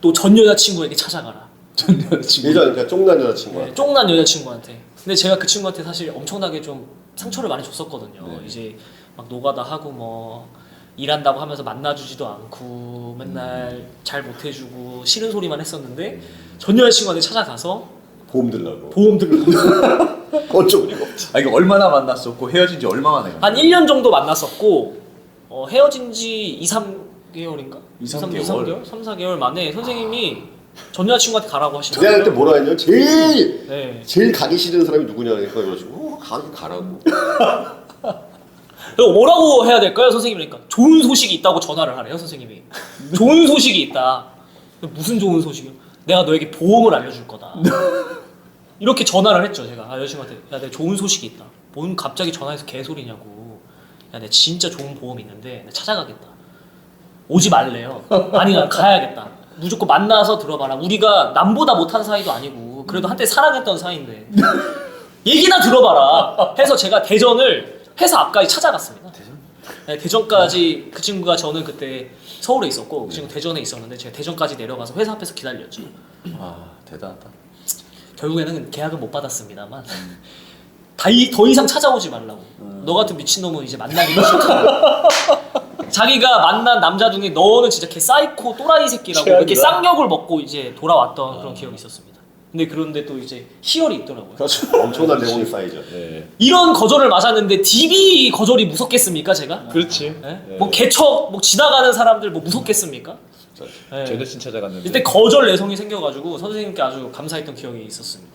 또 전 여자친구에게 찾아가라. 전 여자친구. 예전 그러니까 쫑난 여자친구한테. 네, 쫑난 여자친구한테. 근데 제가 그 친구한테 사실 엄청나게 좀 상처를 많이 줬었거든요. 네. 이제 막 노가다 하고 뭐 일한다고 하면서 만나주지도 않고 맨날 잘 못해주고 싫은 소리만 했었는데 전 여자친구한테 찾아가서 보험 들라고. 보험 들고 어쩌고 이거 없지. 아 이거 얼마나 만났었고 헤어진 지 얼마 만에? 한 1년 정도 만났었고 헤어진 지 2, 3개월인가? 2, 3개월? 3, 4개월 만에 선생님이 전 여자친구한테 가라고 내가 하시더라고요. 그때 뭐라 했냐? 네. 제일 가기 싫은 사람이 누구냐 그러니까 그러시고 가라고. 그리고 뭐라고 해야 될까요, 선생님? 그러니까 좋은 소식이 있다고 전화를 하래요, 선생님이. 좋은 소식이 있다. 무슨 좋은 소식이요? 내가 너에게 보험을 알려줄 거다. 이렇게 전화를 했죠, 제가. 여자친구한테. 야, 내가 좋은 소식이 있다. 뭔 갑자기 전화해서 개소리냐고. 야, 내가 진짜 좋은 보험이 있는데 내가 찾아가겠다. 오지 말래요. 아니, 난 가야겠다. 무조건 만나서 들어봐라. 우리가 남보다 못한 사이도 아니고 그래도 한때 사랑했던 사이인데 얘기나 들어봐라. 해서 제가 대전을 회사 앞까지 찾아갔습니다. 네, 대전까지 그 친구가 저는 그때 서울에 있었고 그 친구 대전에 있었는데 제가 대전까지 내려가서 회사 앞에서 기다렸죠. 아 대단하다. 결국에는 계약은 못 받았습니다만 더 이상 찾아오지 말라고. 너 같은 미친놈은 이제 만나기도 싫다. 자기가 만난 남자 중에 너는 진짜 개 사이코 또라이 새끼라고 이렇게 쌍욕을 먹고 이제 돌아왔던 그런 기억이 있었습니다. 근데 그런데 또 이제 희열이 있더라고요. 그렇죠. 엄청난 내용이 쌓이죠. 네. 이런 거절을 맞았는데 DB 거절이 무섭겠습니까, 제가? 그렇지. 네? 네. 뭐 개척 뭐 지나가는 사람들 뭐 무섭겠습니까? 네. 전 여친 찾아갔는데. 이때 거절 내성이 생겨가지고 선생님께 아주 감사했던 기억이 있었습니다.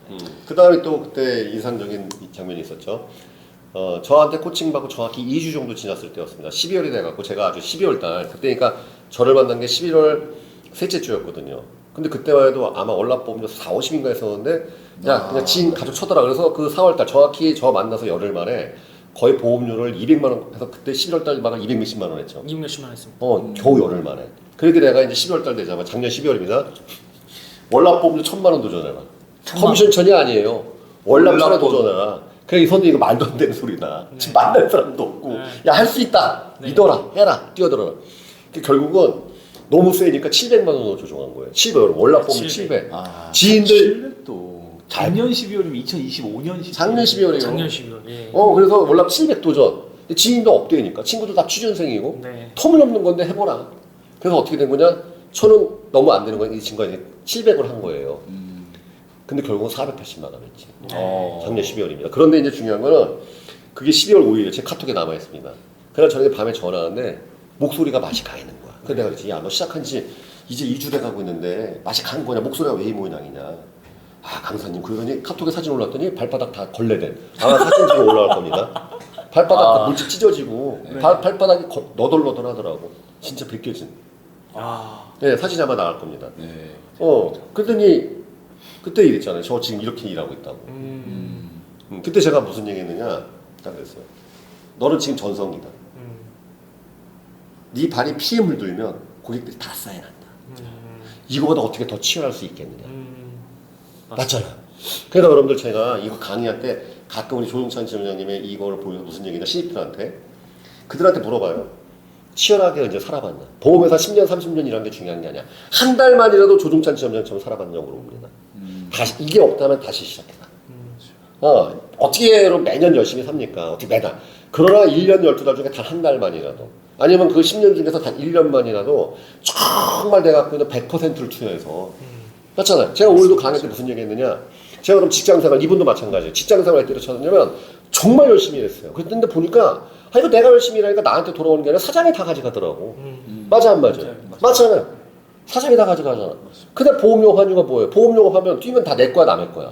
그 다음에 또 그때 인상적인 장면이 있었죠. 저한테 코칭받고 정확히 2주 정도 지났을 때였습니다. 12월이 돼갖고 제가 아주 12월 달 그때니까 저를 만난 게 11월 셋째 주였거든요. 근데 그때만 해도 아마 월납보험료 4, 50인가 했었는데 야 그냥 지인 가족 쳐더라. 그래서 그 4월 달 정확히 저 만나서 열흘 만에 거의 보험료를 200만 원 해서 그때 11월 달마다 200 몇십만 원 했죠. 200 몇십만 했습니다. 겨우 열흘 만에. 그렇게 내가 이제 12월 달 되자마자 작년 12월입니다. 월납보험료 1,000만 원 도전해라. 커미션 천이 아니에요. 월납 1,000원 도전해라. 그래 이 선생님 이거 말도 안 되는 소리다. 지금 만날 사람도 없고 야 할 수 있다. 믿어라. 해라. 뛰어들어라. 결국은 너무 세니까 700만 원으로 조정한 거예요. 700. 월납보험료 700. 아, 지인들 또 작년 12월이면 2025년 12월. 작년 12월이에요. 작년 12월. 예. 그래서 월납 700 도전. 지인도 업되니까 친구들 다 취준생이고 네. 터무니없는 건데 해보라. 그래서 어떻게 된 거냐? 1,000원 너무 안 되는 거야. 이 친구가 이제 700을 한 거예요. 근데 결국은 480만 원 했지. 작년 12월입니다. 그런데 이제 중요한 거는 그게 12월 5일에 제 카톡에 남아 있습니다. 그날 저녁에 밤에 전화하는데 목소리가 맛이 가 있는 거야. 그래서 내가 그랬지. 야, 너 시작한 지 이제 2주 돼 가고 있는데 맛이 간 거냐? 목소리가 왜 이 모양이냐? 아, 강사님. 그러더니 카톡에 사진 올랐더니 발바닥 다 걸레된. 아마 사진 지금 올라갈 겁니다. 발바닥 다 물집 찢어지고 발바닥이 너덜너덜 하더라고. 진짜 벗겨진. 네, 사진이 아마 나갈 겁니다. 네. 그랬더니 그때 이랬잖아요. 저 지금 이렇게 일하고 있다고. 그때 제가 무슨 얘기 했느냐 딱 그랬어요. 너는 지금 전성이다. 네 발이 피에 물들면 고객들이 다 사인한다. 이거보다 어떻게 더 치열할 수 있겠느냐. 맞잖아. 그래서 여러분들 제가 이거 강의할 때 가끔 우리 조종찬 지점장님의 이거를 보여서 무슨 얘기냐 신입들한테 그들한테 물어봐요. 치열하게 이제 살아봤냐. 보험회사 10년 30년 일한 게 중요한 게 아니야. 한 달만이라도 조종찬 지점장처럼 살아봤냐고 물어봅니다. 다시 이게 없다면 다시 시작해라. 어떻게 여러분 매년 열심히 삽니까? 어떻게 매달. 그러나 1년 12달 중에 단 한 달만이라도 아니면 그 10년 중에서 단 1년만이라도 정말 내가 갖고 있는 100%를 투여해서 맞잖아요. 제가 오늘도 강의 때 무슨 얘기 했느냐. 제가 그럼 직장생활 이분도 마찬가지예요. 직장생활 할 때로 찾았냐면 정말 열심히 일했어요. 그랬는데 보니까 이거 내가 열심히 일하니까 나한테 돌아오는 게 아니라 사장이 다 가져가더라고. 맞아 안 맞아? 맞잖아요. 사장이 다 가져가잖아. 근데 보험료 환유가 뭐예요? 보험료 하면 뛰면 다 내 거야 남의 거야?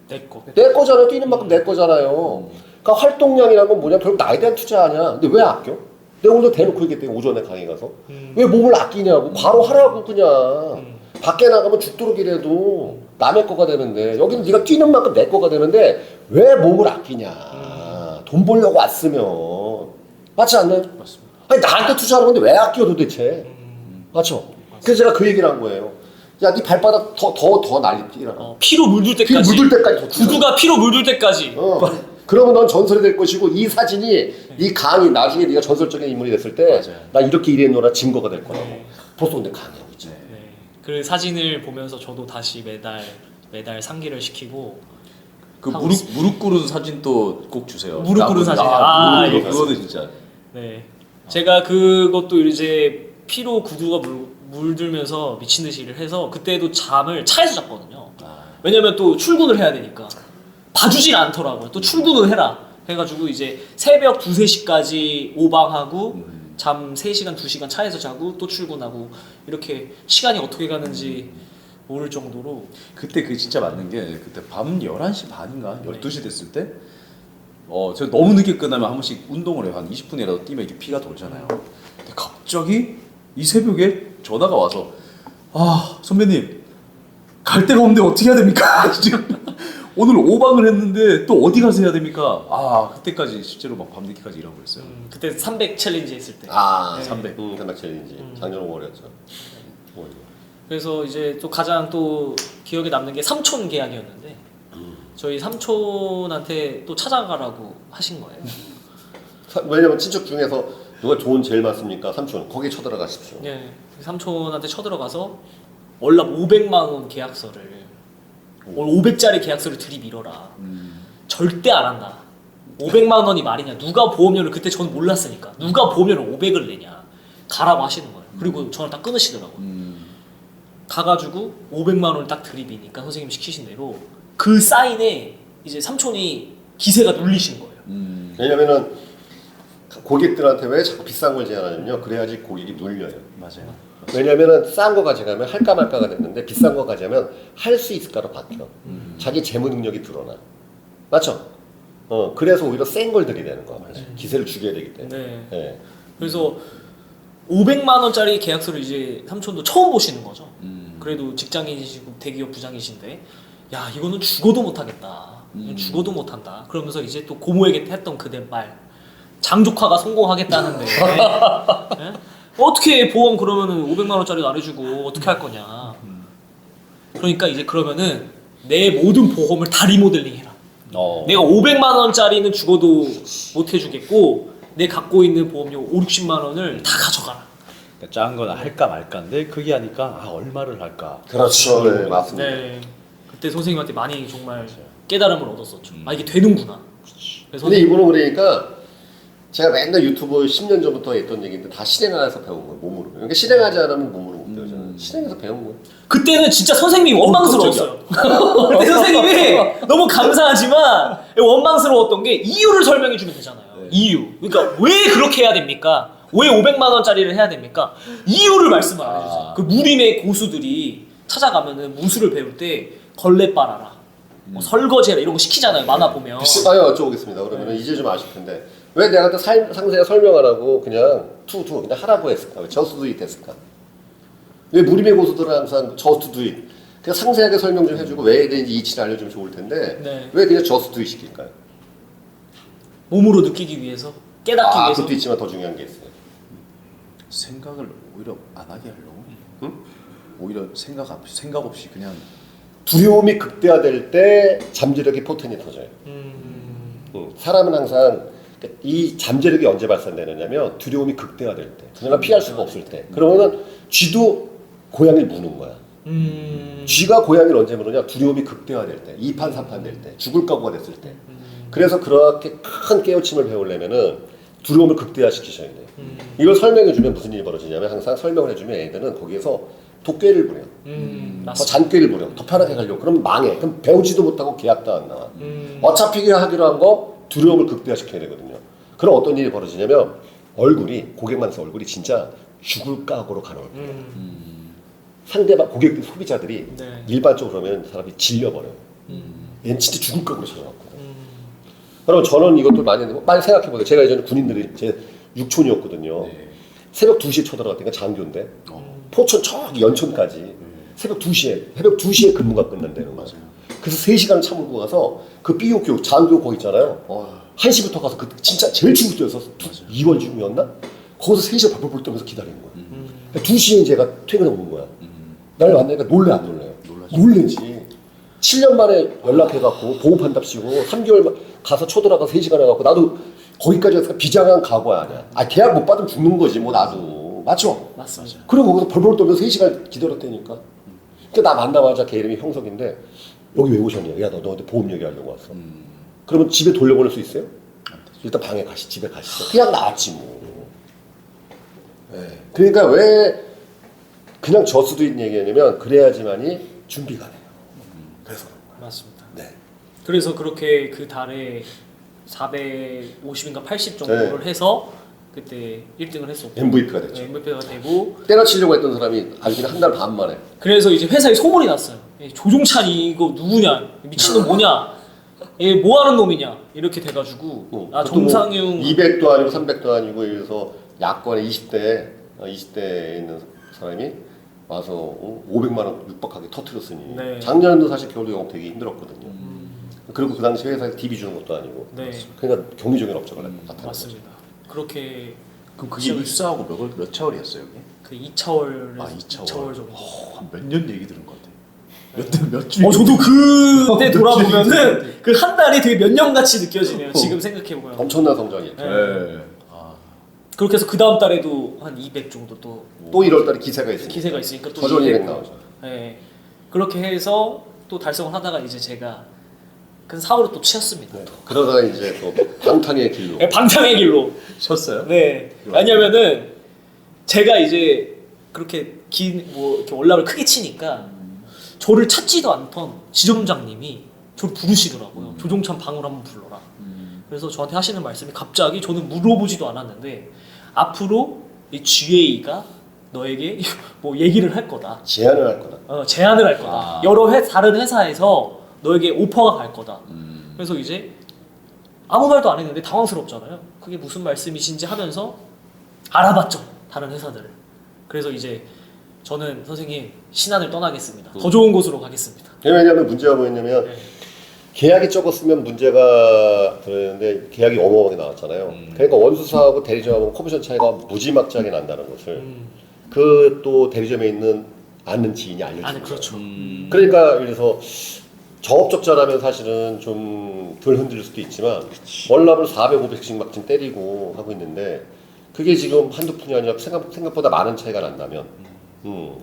내 거잖아요. 뛰는 만큼 내 거잖아요. 그러니까 활동량이라는 건 뭐냐? 결국 나에 대한 투자 아니야. 근데 왜 아껴? 내가 오늘도 대놓고 얘기했더니 오전에 강의 가서 왜 몸을 아끼냐고. 바로 하라고 그냥. 밖에 나가면 죽도록 일해도 남의 거가 되는데 여기는 네가 뛰는 만큼 내 거가 되는데 왜 몸을 아끼냐. 돈 벌려고 왔으면. 맞지 않나요? 맞습니다. 아니 나한테 투자하는 건데 왜 아껴 도대체. 맞죠? 그래서 제가 그 얘기를 한 거예요. 야, 네 발바닥 더 난리 뛰라. 피로 물들 때까지. 피로 물들 때까지. 구두가 피로 물들 때까지. 그러면 넌 전설이 될 것이고 이 사진이 네 강의 나중에 네가 전설적인 인물이 됐을 때 나 이렇게 일했노라 증거가 될 거라고. 벌써 근데 강의하고 있지. 그 사진을 보면서 저도 다시 매달 상기를 시키고 그 하고 무릎 꿇은 사진도 꼭 주세요. 무릎 꿇은 사진. 무릎 예. 그거는 진짜. 네. 제가 그것도 이제 피로 구두가 물들면서 미친 듯이 일을 해서 그때도 잠을 차에서 잤거든요. 왜냐면 또 출근을 해야 되니까 봐주질 않더라고요. 또 출근을 해라 해가지고 이제 새벽 2, 3시까지 오방하고 잠 3시간, 2시간 차에서 자고 또 출근하고 이렇게 시간이 어떻게 가는지 모를 정도로. 그때 그게 진짜 맞는 게 그때 밤 11시 반인가 네. 12시 됐을 때 제가 너무 늦게 끝나면 한 번씩 운동을 해요. 한 20분이라도 뛰면 이렇게 피가 돌잖아요. 근데 갑자기 이 새벽에 전화가 와서 선배님 갈 데가 없는데 어떻게 해야 됩니까? 지금 오늘 5방을 했는데 또 어디 가서 해야 됩니까? 그때까지 실제로 막 밤늦게까지 일하고 있어요. 그때 300 챌린지 했을 때. 아, 네. 300. 300 챌린지. 작년 5월이었죠. 그래서 이제 또 가장 또 기억에 남는 게 삼촌 계약이었는데 저희 삼촌한테 또 찾아가라고 하신 거예요. 왜냐면 친척 중에서 누가 돈 제일 많습니까? 삼촌. 거기에 쳐들어가십시오. 네, 삼촌한테 쳐들어가서 월납 500만 원 계약서를 500짜리 계약서를 들이밀어라. 절대 안 한다. 500만 원이 말이냐? 누가 보험료를 그때 저는 몰랐으니까 누가 보험료를 500을 내냐? 가라고 하시는 거예요. 그리고 전화 딱 끊으시더라고요. 가가지고 500만 원을 딱 들이미니까 선생님 시키신 대로 그 사인에 이제 삼촌이 기세가 눌리신 거예요. 왜냐면은 고객들한테 왜 자꾸 비싼 걸 제안하냐면요. 그래야지 고객이 눌려요. 맞아요. 왜냐면은 싼 거 가져가면 할까 말까가 됐는데 비싼 거 가져가면 할 수 있을까로 바뀌어. 자기 재무 능력이 드러나. 맞죠? 그래서 오히려 센 걸 들이대는 거야. 기세를 죽여야 되기 때문에. 네. 네. 그래서 500만 원짜리 계약서를 이제 삼촌도 처음 보시는 거죠. 그래도 직장인이시고 대기업 부장이신데 야 이거는 죽어도 못하겠다. 죽어도 못한다. 그러면서 이제 또 고모에게 했던 그대 말 장조카가 성공하겠다는데 예? 어떻게 보험 그러면은 500만 원짜리도 안 해주고 어떻게 할 거냐. 그러니까 이제 그러면은 내 모든 보험을 다 리모델링 해라. 내가 500만 원짜리는 죽어도 못 해주겠고 내 갖고 있는 보험료 5, 60만 원을 다 가져가라. 그러니까 작은 건 할까 말까인데 크게 하니까 얼마를 할까. 그렇죠. 네, 맞습니다. 네. 그때 선생님한테 많이 정말 깨달음을 얻었었죠. 이게 되는구나. 그래서 근데 이분은 그러니까 제가 맨날 유튜브 10년 전부터 했던 얘기인데 다 실행하면서 배운 거예요. 몸으로. 그러니까 실행하지 않으면 몸으로 못 배우잖아요. 실행해서 배운 거예요. 그때는 진짜 선생님이 원망스러웠어요. 그때 선생님이 너무 감사하지만 원망스러웠던 게 이유를 설명해 주면 되잖아요. 네. 이유. 그러니까 왜 그렇게 해야 됩니까? 왜 500만 원짜리를 해야 됩니까? 이유를 말씀을 안 해주세요. 그 무림의 고수들이 찾아가면은 무술을 배울 때 걸레 빨아라, 뭐 설거지해라 이런 거 시키잖아요. 만화 보면. 비슷하게 여쭤보겠습니다. 그러면 이제 좀 아실 텐데 왜 내가 또 상세히 설명 안 하고 그냥 그냥 하라고 했을까? 왜 just do it 했을까? 왜 무림의 고수들은 항상 just do it 그냥 상세하게 설명 좀 해주고 왜 되는지 이치를 알려주면 좋을 텐데 네. 왜 그냥 just do it 시킬까요? 몸으로 느끼기 위해서, 깨닫기 위해서. 그것도 있지만 더 중요한 게 있어요. 생각을 오히려 안 하게 하려고. 응? 오히려 생각 없이 그냥 두려움이 극대화될 때 잠재력이 포텐이 터져요. 사람은 항상 이 잠재력이 언제 발산되느냐면 두려움이 극대화될 때, 그냥 피할 수가 없을 때. 그러면은 쥐도 고양이를 무는 거야. 쥐가 고양이를 언제 무느냐? 두려움이 극대화될 때, 2판 3판 될 때, 죽을 각오가 됐을 때. 그래서 그렇게 큰 깨우침을 배우려면은 두려움을 극대화시키셔야 돼요. 이걸 설명해주면 무슨 일이 벌어지냐면 항상 설명을 해주면 애들은 거기에서 돗꾀를 부려. 더 잔꾀를 부려. 더 편하게 가려고. 그럼 망해. 그럼 배우지도 못하고 계약도 안 나와. 어차피 하기로 한 거 두려움을 극대화시켜야 되거든요. 그럼 어떤 일이 벌어지냐면 얼굴이, 고객만서 얼굴이 진짜 죽을 각오로 가는 거예요. 상대방, 고객들, 소비자들이 네. 일반적으로 그러면 사람이 질려버려요. 얘는 진짜 죽을 각오로 찾아왔거든. 그럼 저는 이것도 많이 생각해보세요. 제가 예전에 군인들이 제 육촌이었거든요. 네. 새벽 2시에 쳐들어갔다니까 장교인데 포천 저기 연천까지 새벽 2시에 근무가 끝난다는 거예요. 그래서 3시간을 참고 가서 그 BOQ 장교 거 있잖아요. 1시부터 가서 그 진짜 제일 추울 때여서 2월 중이었나? 거기서 3시간 벌벌 떨면서 기다리는 거예요. 2시에 제가 퇴근해 오는 거야. 날 만나니까 놀래 안 놀래요? 놀래지. 7년 만에 연락해갖고 보호판답시고 3개월 가서 쳐들어가서 3시간 해갖고 나도 거기까지 가서 비장한 각오 아니야. 계약 못 받으면 죽는 거지 뭐 나도. 맞죠? 맞습니다. 그리고 거기서 벌벌 떨면서 3시간 기다렸다니까. 그러니까 나 만나자마자 걔 이름이 형석인데 여기 왜 오셨냐? 야, 너 너한테 보험 얘기하려고 왔어. 그러면 집에 돌려보낼 수 있어요? 일단 방에 가시, 집에 가시죠. 그냥 나왔지 뭐. 네. 그러니까 왜 그냥 저 수도 있는 얘기냐면 그래야지만이 준비가 돼요. 그래서 그런 거예요. 맞습니다. 네. 그래서 그렇게 그 달에 450인가 80 정도를 해서 그때 1등을 했었고 MVP가 됐죠. MVP가 되고 때려치려고 했던 사람이 아주 그냥 한 달 반 만에. 그래서 이제 회사에 소문이 났어요. 조종찬이 이거 누구냐? 미친놈 뭐냐? 얘 뭐하는 놈이냐? 이렇게 돼가지고 아 정상용 200도 아니고 300도 아니고 이래서 야권에 20대에 있는 사람이 와서 500만 원 육박하게 터트렸으니 네. 작년에도 사실 겨울 영업 되게 힘들었거든요. 그리고 그 당시 회사에서 DB 주는 것도 아니고 네. 그러니까 경리적인 업적을 나타낸 거죠. 맞습니다. 그렇게 그럼 그게 입사하고 몇 차월이었어요, 이게? 그 2차월 아, 2차월. 정도. 한 몇 년 얘기 들은 것 같아. 몇 주. 저도 그때 돌아보면은 그 한 달이 되게 몇 년 같이 느껴지네요. 지금 생각해 보면. 엄청난 성장이었죠. 네. 아, 그렇게 해서 그 다음 달에도 한 200 정도 또 또 1월달에 기세가 있으니까 기세가 있으니까 또 저전 200 200 나오죠. 네. 그렇게 해서 또 달성을 하다가 이제 제가 그 사고를 또 치었습니다. 네. 그러다가 이제 또 방탕의 길로. 네, 방탕의 길로. 쳤어요? 네. 왜냐면은 제가 이제 그렇게 뭐 이렇게 월남을 크게 치니까 저를 찾지도 않던 지점장님이 저를 부르시더라고요. 조종찬 방을 한번 불러라. 그래서 저한테 하시는 말씀이 갑자기 저는 물어보지도 않았는데 앞으로 이 GA가 너에게 뭐 얘기를 할 거다. 제안을 할 거다. 제안을 할 거다. 아. 여러 다른 회사에서 너에게 오퍼가 갈 거다. 그래서 이제 아무 말도 안 했는데 당황스럽잖아요. 그게 무슨 말씀이신지 하면서 알아봤죠. 다른 회사들을. 그래서 이제 저는 선생님 신안을 떠나겠습니다. 더 좋은 곳으로 가겠습니다. 왜냐하면 문제가 뭐였냐면 네. 계약이 적었으면 문제가 들었는데 계약이 어마어마하게 나왔잖아요. 그러니까 원수사하고 대리점하고 커미션 차이가 무지막지하게 난다는 것을 그 또 대리점에 있는 아는 지인이 알려준 거예요. 그렇죠. 그러니까 그래서 정업적자라면 사실은 좀 덜 흔들릴 수도 있지만 월납을 400, 500씩 막 지금 때리고 하고 있는데 그게 지금 한두 푼이 아니라 생각보다 많은 차이가 난다면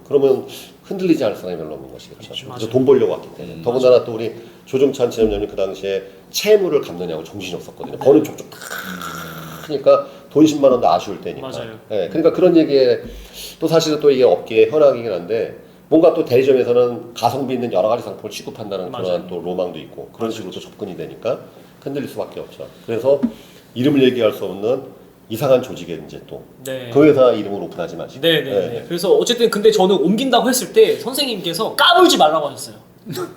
그러면 흔들리지 않을 사람이 별로 없는 것이겠죠. 그래서 맞아요. 돈 벌려고 왔기 때문에. 더군다나 또 우리 조종찬 지점장님 그 당시에 채무를 갚느냐고 정신이 없었거든요. 버는 족족 크니까 돈 10만 원도 아쉬울 때니까. 맞아요. 네, 그러니까 그런 얘기에 또 사실은 또 이게 업계의 현황이긴 한데 뭔가 또 대리점에서는 가성비 있는 여러 가지 상품을 취급한다는 맞아요. 그런 또 로망도 있고 그런 식으로 또 접근이 되니까 흔들릴 수밖에 없죠. 그래서 이름을 얘기할 수 없는 이상한 조직에 이제 또 그 네. 회사 이름을 오픈하지 마시고. 네네. 그래서 어쨌든 근데 저는 옮긴다고 했을 때 선생님께서 까불지 말라고 하셨어요.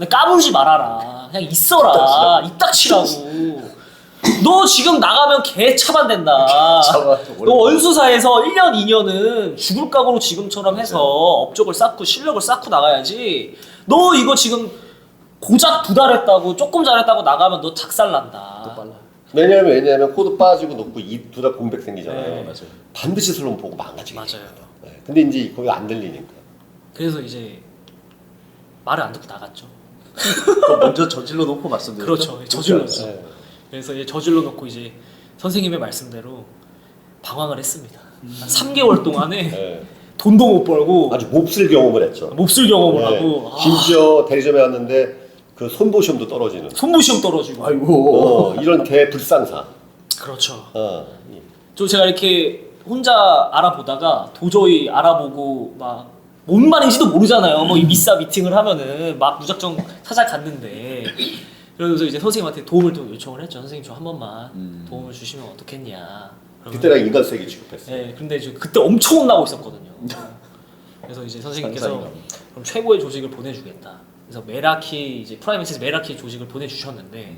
까불지 말아라. 그냥 있어라. 이딱치라고. 너 지금 나가면 개 차반된다. 너 원수사에서 1년, 2년은 죽을 각오로 지금처럼 해서 업적을 쌓고 실력을 쌓고 나가야지. 너 이거 지금 고작 2달 했다고 조금 잘했다고 나가면 너 작살난다. 또 빨라. 왜냐하면 코드 빠지고 놓고 이 두 달 공백 생기잖아요. 네. 맞아요. 반드시 슬럼 보고 망가지게. 맞아요. 네. 근데 이제 거기 안 들리니까. 그래서 이제 말을 안 듣고 나갔죠. 또 먼저 저질러 놓고 말씀드렸죠. 그렇죠. 저질렀죠. 네. 그래서 이제 저질러 놓고 이제 선생님의 말씀대로 방황을 했습니다. 한 3개월 동안에 네. 돈도 못 벌고 아주 몹쓸 경험을 했죠. 몹쓸 경험을 네. 하고 심지어 대리점에 왔는데 그 손보시험도 떨어지는. 손부시험 떨어지고 아이고. 이런 대불상사. 그렇죠. 이. 또 제가 이렇게 혼자 알아보다가 도저히 알아보고 막 뭔 말인지도 모르잖아요. 뭐 이 미사 미팅을 하면은 막 무작정 찾아갔는데 그러면서 이제 선생님한테 도움을 또 요청을 했죠. 선생님 저 한 번만 도움을 주시면 어떻겠냐. 그때 내가 인간 세계 취급했어요. 네, 근데 저 그때 엄청 혼나고 있었거든요. 그래서 이제 선생님께서 상상이 그럼 최고의 조직을 보내주겠다. 그래서 메라키 이제 프라이메시스 메라키 조직을 보내주셨는데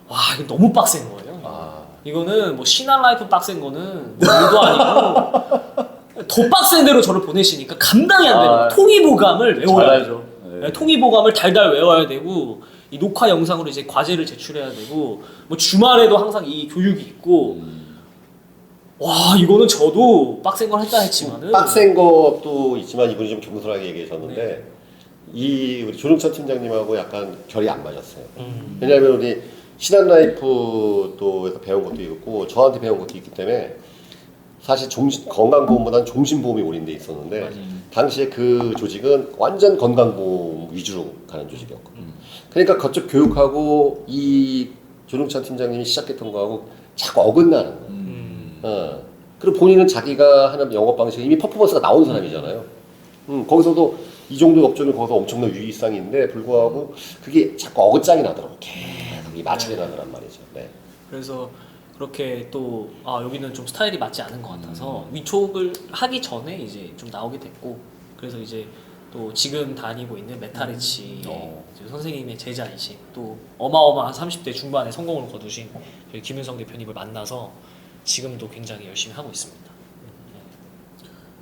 와 이거 너무 빡센 거예요. 아. 이거는 뭐 신한 라이프 빡센 거는 뭐 일도 아니고 더 빡센 대로 저를 보내시니까 감당이 안 되는 거예요. 통일보감을 외워야 돼요. 잘하죠. 네, 통일보감을 달달 외워야 되고 이 녹화 영상으로 이제 과제를 제출해야 되고 뭐 주말에도 항상 이 교육이 있고 와 이거는 저도 빡센 걸 했다 했지만은 빡센 것도 있지만 이분이 좀 겸손하게 얘기하셨는데 네. 이 우리 조종찬 팀장님하고 약간 결이 안 맞았어요. 왜냐하면 우리 신한라이프 또에서 배운 것도 있고 저한테 배운 것도 있기 때문에 사실 건강보험보다는 종신보험이 올인돼 있었는데 당시에 그 조직은 완전 건강보험 위주로 가는 조직이었거든요. 그러니까 그쪽 교육하고 이 조동찬 팀장님이 시작했던 거하고 자꾸 어긋나는 거예요. 그리고 본인은 자기가 하는 영업 방식이 이미 퍼포먼스가 나온 사람이잖아요. 거기서도 이 정도 업종이 거기서 엄청난 유의성이 있는데 불구하고 그게 자꾸 어긋장이 나더라고. 계속 이 마찰이 나더란 말이죠. 네. 그래서 그렇게 또 여기는 좀 스타일이 맞지 않은 것 같아서 위촉을 하기 전에 이제 좀 나오게 됐고, 그래서 이제 또 지금 다니고 있는 메타레치 이제 선생님의 제자이신 또 어마어마한 30대 중반에 성공을 거두신 저희 김윤성 대표님을 만나서 지금도 굉장히 열심히 하고 있습니다.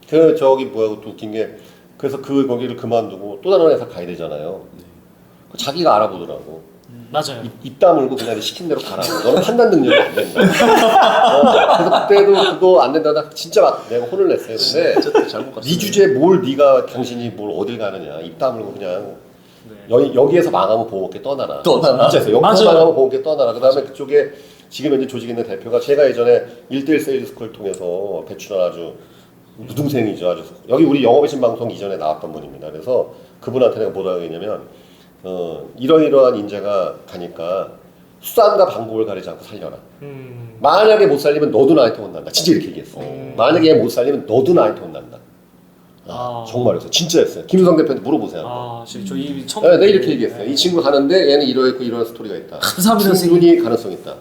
그 저기 뭐야 또 웃긴 게 그래서 그 거기를 그만두고 또 다른 회사 가야 되잖아요. 자기가 알아보더라고. 맞아요. 입 다물고 그냥 시킨 대로 가라. 너는 판단 능력이 안 된다. 그래서 그때도 그거 안 된다. 진짜 내가 혼을 냈어요. 근데 진짜 잘못 갔어요. 네 주제에 뭘 당신이 뭘 어딜 가느냐. 입 다물고 그냥 네. 여기에서 망하면 보험업계 떠나라. 떠나라. 진짜 여기서 맞아요. 망하면 보험업계 떠나라. 그 다음에 그쪽에 지금 현재 조직에 있는 대표가 제가 예전에 1대1 세일즈 스쿨 통해서 배출한 아주 무등생이죠. 아주 여기 우리 영업의 신방송 이전에 나왔던 분입니다. 그래서 그분한테 내가 뭐라고 했냐면 이러이러한 인재가 가니까 수단과 방법을 가리지 않고 살려라. 만약에 못 살리면 너도 나한테 혼난다. 진짜 이렇게 얘기했어. 만약에 못 살리면 너도 나한테 혼난다. 정말이었어요. 진짜였어요. 김수성 대표한테 물어보세요. 저희 처음. 네, 내가 이렇게 얘기했어요. 이 친구 가는데 얘는 이러했고 이러한 스토리가 있다. 감사합니다, 충분히 가능성 있다.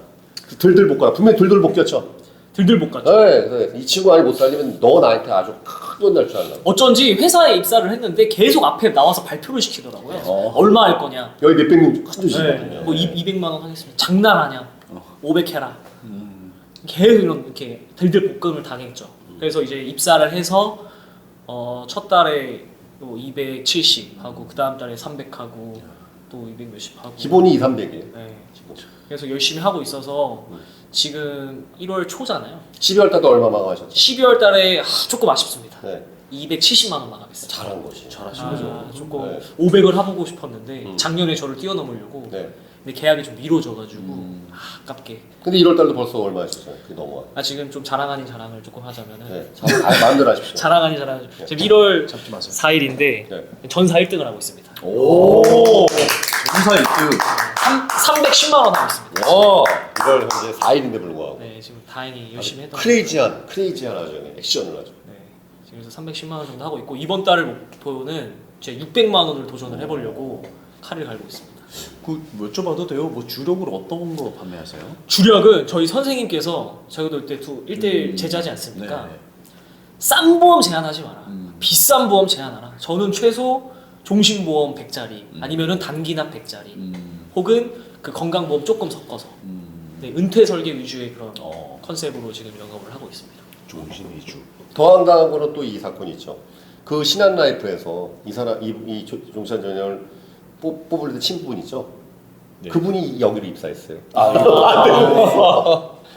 들들 볶아라. 분명히 들들 볶였죠. 들들 볶았죠. 네, 그래서 이 친구 안에 못 살리면 너 나한테 아주 큰돈 날 줄 알라. 어쩐지 회사에 입사를 했는데 계속 앞에 나와서 발표를 시키더라고요. 얼마 할 거냐. 여기 몇백 명 큰 조직이거든요. 네. 뭐 200만 원 하겠습니다. 장난하냐. 500 해라. 계속 이렇게 들들 볶음을 당했죠. 그래서 이제 입사를 해서 첫 달에 또 270 하고 그 다음 달에 300 하고 또 200 몇십 하고. 기본이 2, 300이에요. 네. 그래서 열심히 하고 있어서 지금 1월 초잖아요. 12월 달도 얼마 망하셨죠? 12월 달에 조금 아쉽습니다. 네. 270만 원 나가겠어요. 잘한 거지. 잘하신 거죠. 조금 네. 500을 해보고 싶었는데 작년에 저를 뛰어넘으려고 네. 근데 계약이 좀 미뤄져가지고 아깝게. 근데 1월 달도 벌써 얼마 하셨어요? 그게 넘어와. 지금 좀 자랑 아닌 자랑을 조금 하자면은 네. 마음대로 하십시오. 자랑 아닌 자랑. 지금 1월 잡지 마세요. 4일인데 네. 전사 1등을 하고 있습니다. 오. 전사 1등. 310만 원 하고 있습니다. 와. 이걸 현재 4일인데 불구하고. 네, 지금 다행히 열심히 했던. 크레이지한 아주 액션을 하죠. 네, 지금 그래서 310만 원 정도 하고 있고 이번 달을 목표는 제 600만 원을 도전을 해보려고 칼을 갈고 있습니다. 그 여쭤봐도 돼요? 뭐 주력으로 어떤 거 판매하세요? 주력은 저희 선생님께서 제가 그때 1대1 제자지 않습니까? 네. 싼 보험 제한하지 마라. 비싼 보험 제한하라. 저는 최소 종신보험 100짜리 아니면은 단기납 100짜리 혹은 그 건강보험 조금 섞어서 네, 은퇴 설계 위주의 그런 컨셉으로 지금 영업을 하고 있습니다. 종신 위주. 더한 다음으로 또 이 사건이 있죠. 그 신한라이프에서 이 사람 이 종찬 전형을 뽑을 때 친구분 있죠. 네. 그분이 여기로 입사했어요.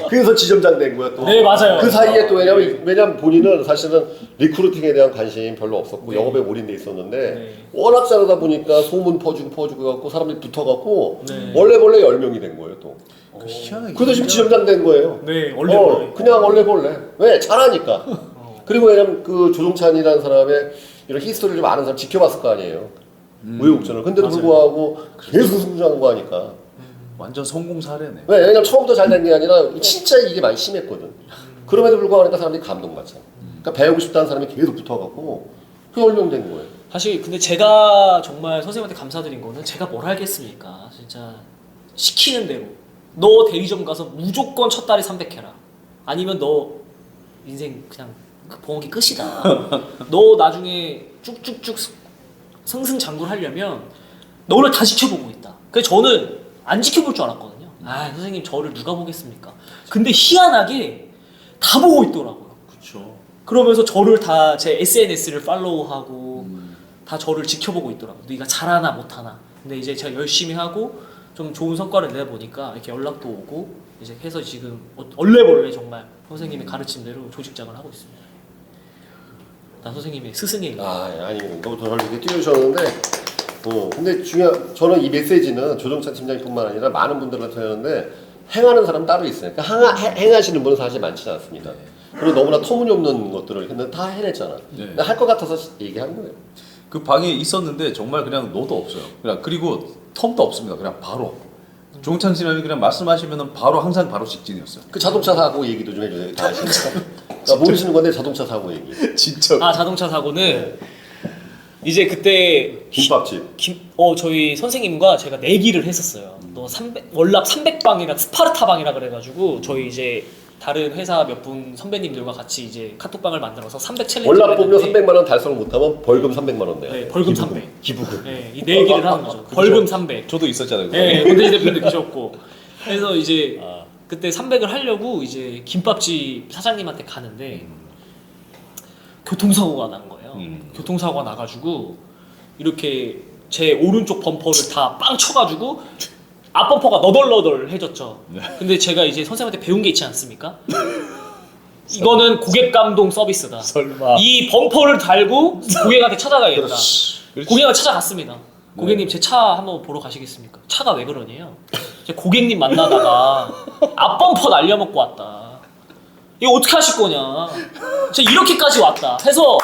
그래서 지점장 된 거야 또. 네, 맞아요. 그 사이에 또 왜냐면 본인은 사실은 리크루팅에 대한 관심이 별로 없었고 네. 영업에 올인돼 있었는데 네. 워낙 잘하다 보니까 소문 퍼주고 갖고 사람들이 붙어갖고 네. 원래 10명이 된 거예요 또. 희한하게. 그래서 지금 지점장 된 거예요. 네, 원래 그냥 원래 왜 잘하니까. 그리고 왜냐면 그 조종찬이라는 사람의 이런 히스토리를 좀 아는 사람 지켜봤을 거 아니에요. 우여곡절을. 근데도 맞아요. 불구하고 계속 승부하는 거 하니까. 완전 성공 사례네. 왜냐면 처음부터 잘 된 게 아니라 진짜 이게 많이 심했거든. 그럼에도 불구하고 하니까 사람들이 감동받잖아. 그러니까 배우고 싶다는 사람이 계속 붙어갖고 그 연명된 거예요. 사실 근데 제가 정말 선생님한테 감사드린 거는 제가 뭘 알겠습니까? 진짜 시키는 대로 너 대리점 가서 무조건 첫 달에 300 해라. 아니면 너 인생 그냥 그 봉기 끝이다. 너 나중에 쭉쭉쭉 승승장구를 하려면 너를 다 지켜보고 있다. 그래서 저는 안 지켜볼 줄 알았거든요. 선생님 저를 누가 보겠습니까? 근데 희한하게 다 보고 있더라고요. 그렇죠. 그러면서 저를 다 제 SNS를 팔로우하고 다 저를 지켜보고 있더라고요. 네가 잘하나 못하나. 근데 이제 제가 열심히 하고 좀 좋은 성과를 내보니까 이렇게 연락도 오고 이제 해서 지금 얼레벌레 정말 선생님의 가르침대로 조직장을 하고 있습니다. 나 선생님의 스승이에요. 아니 너무 더 이렇게 띄우셨는데 근데 저는 이 메시지는 조종찬 팀장뿐만 아니라 많은 분들한테 하는데 행하는 사람 따로 있어요. 그러니까 행하시는 분은 사실 많지는 않습니다. 그리고 너무나 터무니없는 것들을 했는데 다 해냈잖아. 네. 할 것 같아서 얘기한 거예요. 그 방에 있었는데 정말 그냥 노도 없어요. 그냥 그리고 텀도 없습니다. 그냥 바로 종창 씨님이 그냥 말씀하시면은 바로 항상 바로 직진이었어요. 그 자동차 사고 얘기도 좀 해줘요. 다 아시니까. 그러니까 모르시는 건데 자동차 사고 얘기. 진짜. 아 자동차 사고는 이제 그때 김밥집. 저희 선생님과 제가 내기를 했었어요. 너 월납 300방이라 스파르타방이라 그래가지고 저희 이제 다른 회사 몇 분 선배님들과 같이 이제 카톡방을 만들어서 300 챌린지. 월납 보면 300만 원 달성을 못하면 벌금 300만 원 내요. 네, 벌금 300. 기부금. 네, 이 내기를 하는 거죠. 벌금 300. 저도 있었잖아요. 네, 문대희 대표님도 계셨고. 그래서 이제 그때 300을 하려고 이제 김밥집 사장님한테 가는데 교통사고가 난 거예요. 교통사고가 나가지고 이렇게 제 오른쪽 범퍼를 다 빵 쳐가지고 앞범퍼가 너덜너덜해졌죠. 근데 제가 이제 선생님한테 배운 게 있지 않습니까? 이거는 고객 감동 서비스다. 설마. 이 범퍼를 달고 고객한테 찾아가야겠다. 그렇지. 고객한테 찾아갔습니다. 고객님 제 차 한번 보러 가시겠습니까? 차가 왜 그러네요. 제 고객님 만나다가 앞범퍼 날려먹고 왔다. 이거 어떻게 하실 거냐? 제가 이렇게까지 왔다. 해서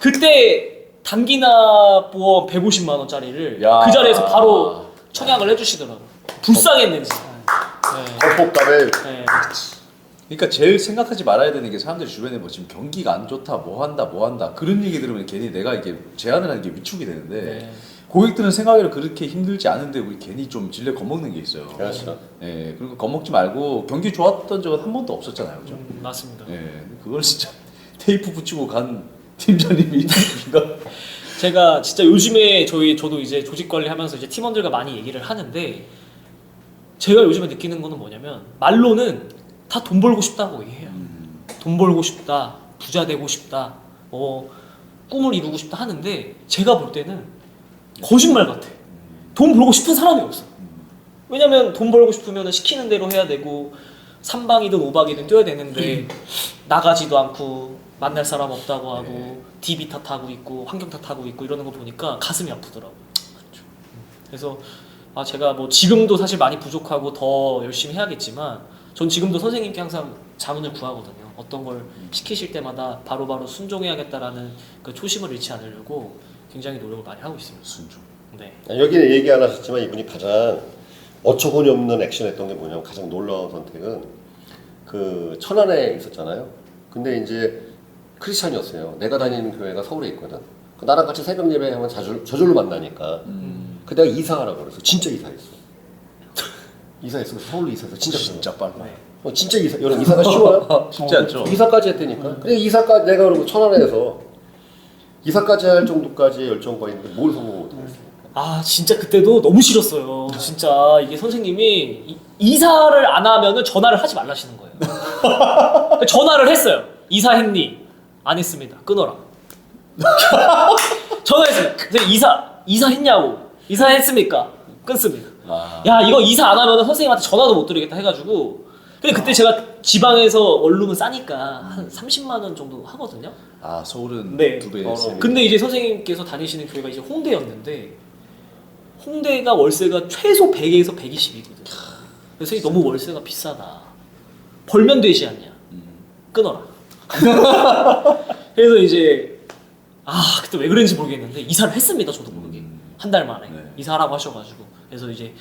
그때 단기납 보험 150만 원짜리를 야. 그 자리에서 바로 청약을 해주시더라고요. 불쌍했는지. 네. 거폭감에 네. 그러니까 제일 생각하지 말아야 되는 게 사람들 주변에 뭐 지금 경기가 안 좋다, 뭐 한다 그런 얘기 들으면 괜히 내가 이게 제안을 하는 게 위축이 되는데 네. 고객들은 생각해도 그렇게 힘들지 않은데 우리 괜히 좀 질려 겁먹는 게 있어요. 그렇죠. 예, 그리고 겁먹지 말고 경기 좋았던 적은 한 번도 없었잖아요, 그죠? 맞습니다. 예, 그걸 진짜 테이프 붙이고 간 팀장님이 인가? 제가 진짜 요즘에 저도 이제 조직 관리하면서 이제 팀원들과 많이 얘기를 하는데 제가 요즘에 느끼는 거는 뭐냐면 말로는 다 돈 벌고 싶다고 얘기해요. 돈 벌고 싶다, 부자 되고 싶다, 꿈을 이루고 싶다 하는데 제가 볼 때는 거짓말 같아. 돈 벌고 싶은 사람이 없어. 왜냐면 돈 벌고 싶으면 시키는 대로 해야 되고 3박이든 5박이든 뛰어야 되는데 나가지도 않고 만날 사람 없다고 하고 DB 탓하고 있고 환경 탓하고 있고 이러는 거 보니까 가슴이 아프더라고. 그래서 제가 뭐 지금도 사실 많이 부족하고 더 열심히 해야겠지만 전 지금도 선생님께 항상 자문을 구하거든요. 어떤 걸 시키실 때마다 바로바로 순종해야겠다라는 그 초심을 잃지 않으려고 굉장히 노력을 많이 하고 있습니다. 순종. 네. 여기는 얘기 안 하셨지만 이분이 가장 어처구니 없는 액션했던 게 뭐냐면 가장 놀라운 선택은 그 천안에 있었잖아요. 근데 이제 크리스찬이었어요. 내가 다니는 교회가 서울에 있거든. 그 나랑 같이 새벽 예배하면 저절로 만나니까. 그 내가 이사하라고 그래서 진짜 이사했어. 이사했어. 서울로 이사해서 진짜 빨라. 네. 진짜 여러분 이사가 쉬워요? 쉽지 않죠. 이사까지 했다니까. 그래 이사까지 내가 그러고 천안에서 이사까지 할 정도까지의 열정과 있는데 뭘 성공 못하겠어요? 진짜 그때도 너무 싫었어요. 진짜 이게 선생님이 이사를 안 하면은 전화를 하지 말라시는 거예요. 전화를 했어요. 이사했니? 안 했습니다. 끊어라. 전화했어요. 이사했냐고. 이사했습니까? 끊습니다. 야 이거 이사 안 하면은 선생님한테 전화도 못 드리겠다 해가지고. 근데 그때 제가 지방에서 원룸은 싸니까 한 30만 원 정도 하거든요. 서울은 네. 두 배. 근데 이제 선생님께서 다니시는 교회가 이제 홍대였는데 홍대가 월세가 최소 100에서 120이거든. 그래서 너무 월세가 비싸다. 벌면 되지 않냐. 끊어라. 그래서 이제 그때 왜 그런지 모르겠는데 이사를 했습니다. 저도 모르게. 한 달 만에 이사하라고 하셔가지고. 그래서 이제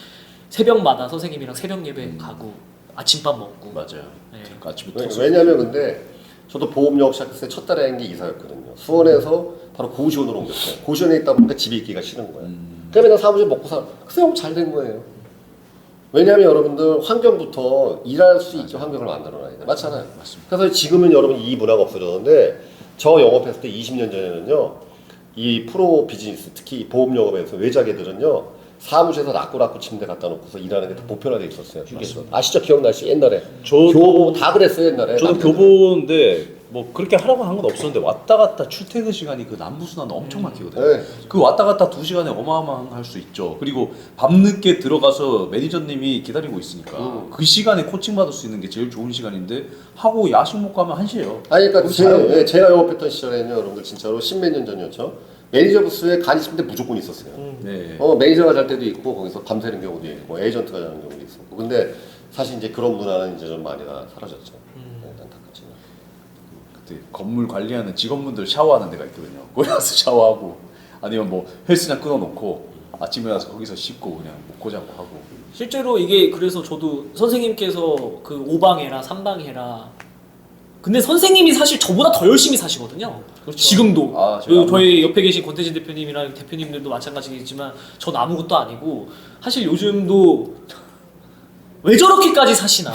새벽마다 선생님이랑 새벽 예배 가고 아침밥 먹고. 맞아요. 네. 아침부터. 왜냐면 근데 저도 보험역 시작했을 때 첫 달에 한 게 이사였거든요. 수원에서 바로 고시원으로 옮겼어요. 고시원에 있다 보니까 집에 있기가 싫은 거예요. 그러면 나 사무실 먹고 글쎄요 잘된 거예요. 왜냐하면 여러분들 환경부터 일할 수 있게 환경을 만들어놔야 돼. 맞잖아요. 맞습니다. 그래서 지금은 여러분 이 문화가 없어졌는데 저 영업했을 때 20년 전에는요. 이 프로 비즈니스 특히 보험 영업에서 외자계들은요. 사무실에서 라꾸라꾸 침대 갖다 놓고서 일하는 게 다 보편화돼 있었어요. 휴게소. 아시죠? 기억나시죠? 옛날에. 교보 다 그랬어요. 옛날에. 저도 교보인데 뭐 그렇게 하라고 한 건 없었는데 왔다 갔다 출퇴근 시간이 그 남부순환 엄청 막히거든요. 네. 그 왔다 갔다 2시간에 어마어마할 수 있죠. 그리고 밤늦게 들어가서 매니저님이 기다리고 있으니까 그 시간에 코칭 받을 수 있는 게 제일 좋은 시간인데 하고 야식 먹고 하면 1시예요. 아니 그러니까 제가 영업했던 시절에는요. 여러분들 진짜로 10몇 년 전이었죠. 매니저 부스에 간이 침대 무조건 있었어요. 네. 매니저가 잘 때도 있고 거기서 밤새는 경우도 있고 에이전트가 자는 경우도 있었고. 근데 사실 이제 그런 문화는 이제 좀 많이 다 사라졌죠. 네, 안타깝지만. 그때 건물 관리하는 직원분들 샤워하는 데가 있거든요. 거기 가서 샤워하고 아니면 뭐 헬스장 끊어놓고 아침에 와서 거기서 씻고 그냥 먹고 자고 하고. 실제로 이게 그래서 저도 선생님께서 그 5방 해라 3방 해라 근데 선생님이 사실 저보다 더 열심히 사시거든요. 그렇죠. 지금도 제가 저희 옆에 계신 권태진 대표님이랑 대표님들도 마찬가지겠지만 전 아무것도 아니고 사실 요즘도 왜 저렇게까지 사시나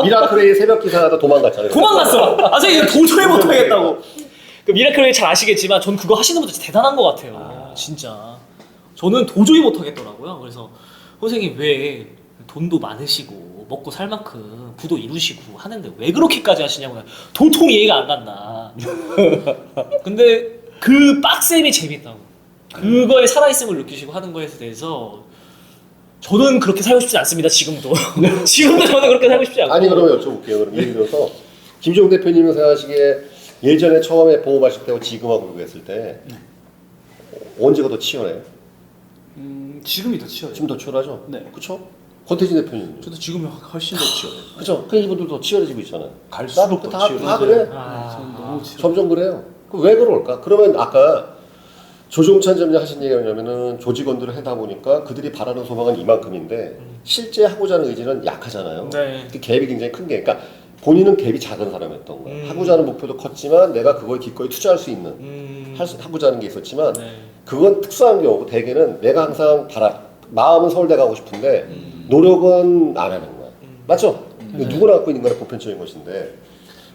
미라클의 새벽 기사하다 도망갔잖아요. 도망갔어. 아 선생님 도저히 못하겠다고. 그 미라클 잘 아시겠지만 전 그거 하시는 분들 진짜 대단한 것 같아요. 진짜 저는 도저히 못하겠더라고요. 그래서 선생님 왜 돈도 많으시고 먹고 살 만큼 부도 이루시고 하는데 왜 그렇게까지 하시냐고 도통 이해가 안 간다. 근데 그 빡셈이 재밌다고. 그거에 살아있음을 느끼시고 하는 거에 대해서 저는 그렇게 살고 싶지 않습니다. 지금도. 지금도 저는 그렇게 살고 싶지 않고. 아니 그러면 여쭤볼게요. 그럼 예를 들어서 김종 대표님은 생각하시기에 예전에 처음에 보험하실 때하고 지금하고 비교했을 때 언제가 더 치열해요? 지금이 더 치열해요. 지금 더 치열하죠? 네. 그렇죠? 권태진 대표님. 저도 지금이 훨씬 더 치열해요. 그렇죠? 그 이분들 더 치열해지고 있잖아요. 갈수록 더 다 치열해져요. 그래. 저는 너무 치열해요. 점점 그래요. 그럼 왜 그럴까? 그러면 아까 조종찬 점장 하신 얘기가 뭐냐면은 조직원들을 하다 보니까 그들이 바라는 소망은 이만큼인데 실제 하고자 하는 의지는 약하잖아요. 네. 그 갭이 굉장히 큰 게, 그러니까 본인은 갭이 작은 사람이었던 거야. 하고자 하는 목표도 컸지만 내가 그거에 기꺼이 투자할 수 있는 하고자 하는 게 있었지만 네. 그건 특수한 경우고 대개는 내가 항상 마음은 서울대 가고 싶은데 노력은 안 하는 거야. 맞죠? 누구나 갖고 있는 거는 보편적인 것인데.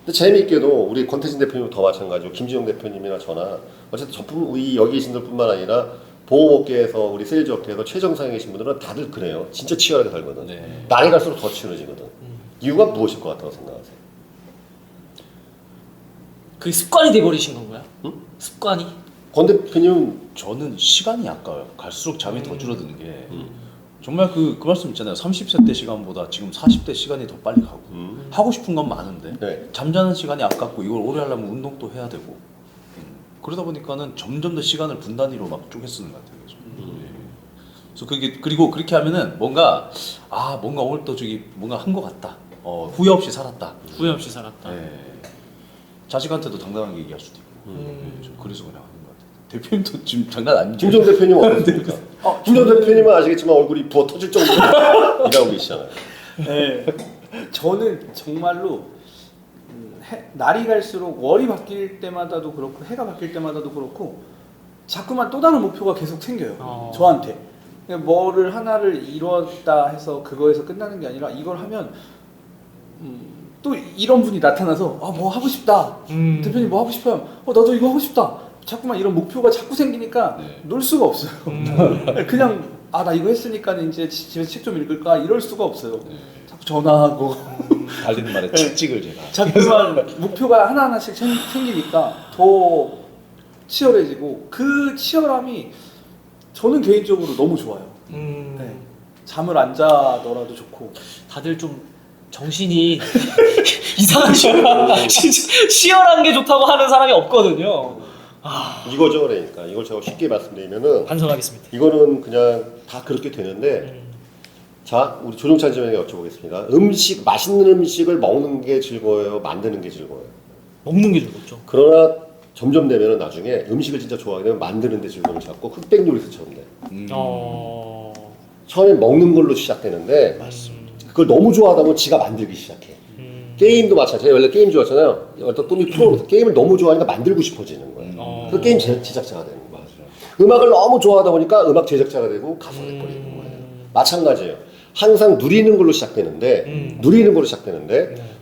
근데 재미있게도 우리 권태진 대표님도 더 마찬가지고 김지영 대표님이나 저나 어쨌든 우리 여기 계신 분들뿐만 아니라 보험업계에서 우리 세일즈 업계에서 최정상에 계신 분들은 다들 그래요. 진짜 치열하게 살거든. 네. 나이 갈수록 더 치열해지거든. 이유가 무엇일 것 같다고 생각하세요? 그게 습관이 돼버리신 건가요? 응? 습관이? 권 대표님은 저는 시간이 아까워요. 갈수록 잠이 더 줄어드는 게 정말 그 말씀 있잖아요. 30세 때 시간보다 지금 40대 시간이 더 빨리 가고 하고 싶은 건 많은데 네. 잠자는 시간이 아깝고 이걸 오래 하려면 운동도 해야 되고 그러다 보니까는 점점 더 시간을 분단위로 막 쪼개 쓰는 것 같아요. 예. 그래서 그리고 그렇게 하면은 뭔가 오늘 또 뭔가 한 것 같다. 후회 없이 살았다. 후회 없이 살았다. 예. 자식한테도 당당하게 얘기할 수도 있고. 예, 좀 그래서 그냥 하는 것 같아요. 대표님도 지금 장난 아니죠? 김정 대표님 어떻습니까? 김정 대표님은 아시겠지만 얼굴이 부어 터질 정도로 일하고 계시잖아요. 네. 저는 정말로 날이 갈수록 월이 바뀔 때마다도 그렇고 해가 바뀔 때마다도 그렇고 자꾸만 또 다른 목표가 계속 생겨요. 저한테. 그냥 뭐를 하나를 이뤘다 해서 그거에서 끝나는 게 아니라 이걸 하면 또 이런 분이 나타나서 뭐 하고 싶다. 대표님 뭐 하고 싶어요? 나도 이거 하고 싶다. 자꾸만 이런 목표가 자꾸 생기니까 네. 놀 수가 없어요. 그냥 나 이거 했으니까 이제 집에서 책 좀 읽을까 이럴 수가 없어요. 자꾸 전화하고 달리는 말에 찍찍을 제가. 자꾸만 목표가 하나하나씩 생기니까 더 치열해지고 그 치열함이 저는 개인적으로 너무 좋아요. 네. 잠을 안 자더라도 좋고. 다들 좀 정신이 이상하시고 진짜 치열한 게 좋다고 하는 사람이 없거든요. 이거죠, 그러니까 이걸 제가 쉽게 말씀드리면은 반성하겠습니다. 이거는 그냥 다 그렇게 되는데 자, 우리 조종찬 점장에게 여쭤보겠습니다. 맛있는 음식을 먹는 게 즐거워요? 만드는 게 즐거워요? 먹는 게 즐겁죠. 그러나 점점 되면은 나중에 음식을 진짜 좋아하게 되면 만드는 데 즐거움을 찾고 흑백 요리사처럼 돼. 처음엔 먹는 걸로 시작되는데 그걸 너무 좋아하다 보면 지가 만들기 시작해. 게임도 마찬가지예요. 원래 게임 좋아하잖아요. 어떤 또는 프로 게임을 너무 좋아하니까 만들고 싶어지는 거예요. 그 게임 제작자가 되는 거예요. 음악을 너무 좋아하다 보니까 음악 제작자가 되고 가수가 돼버리는 거예요. 마찬가지예요. 항상 누리는 걸로 시작되는데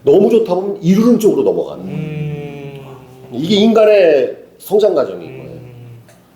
너무 좋다 보면 이루는 쪽으로 넘어가는 거예요. 이게 인간의 성장 과정인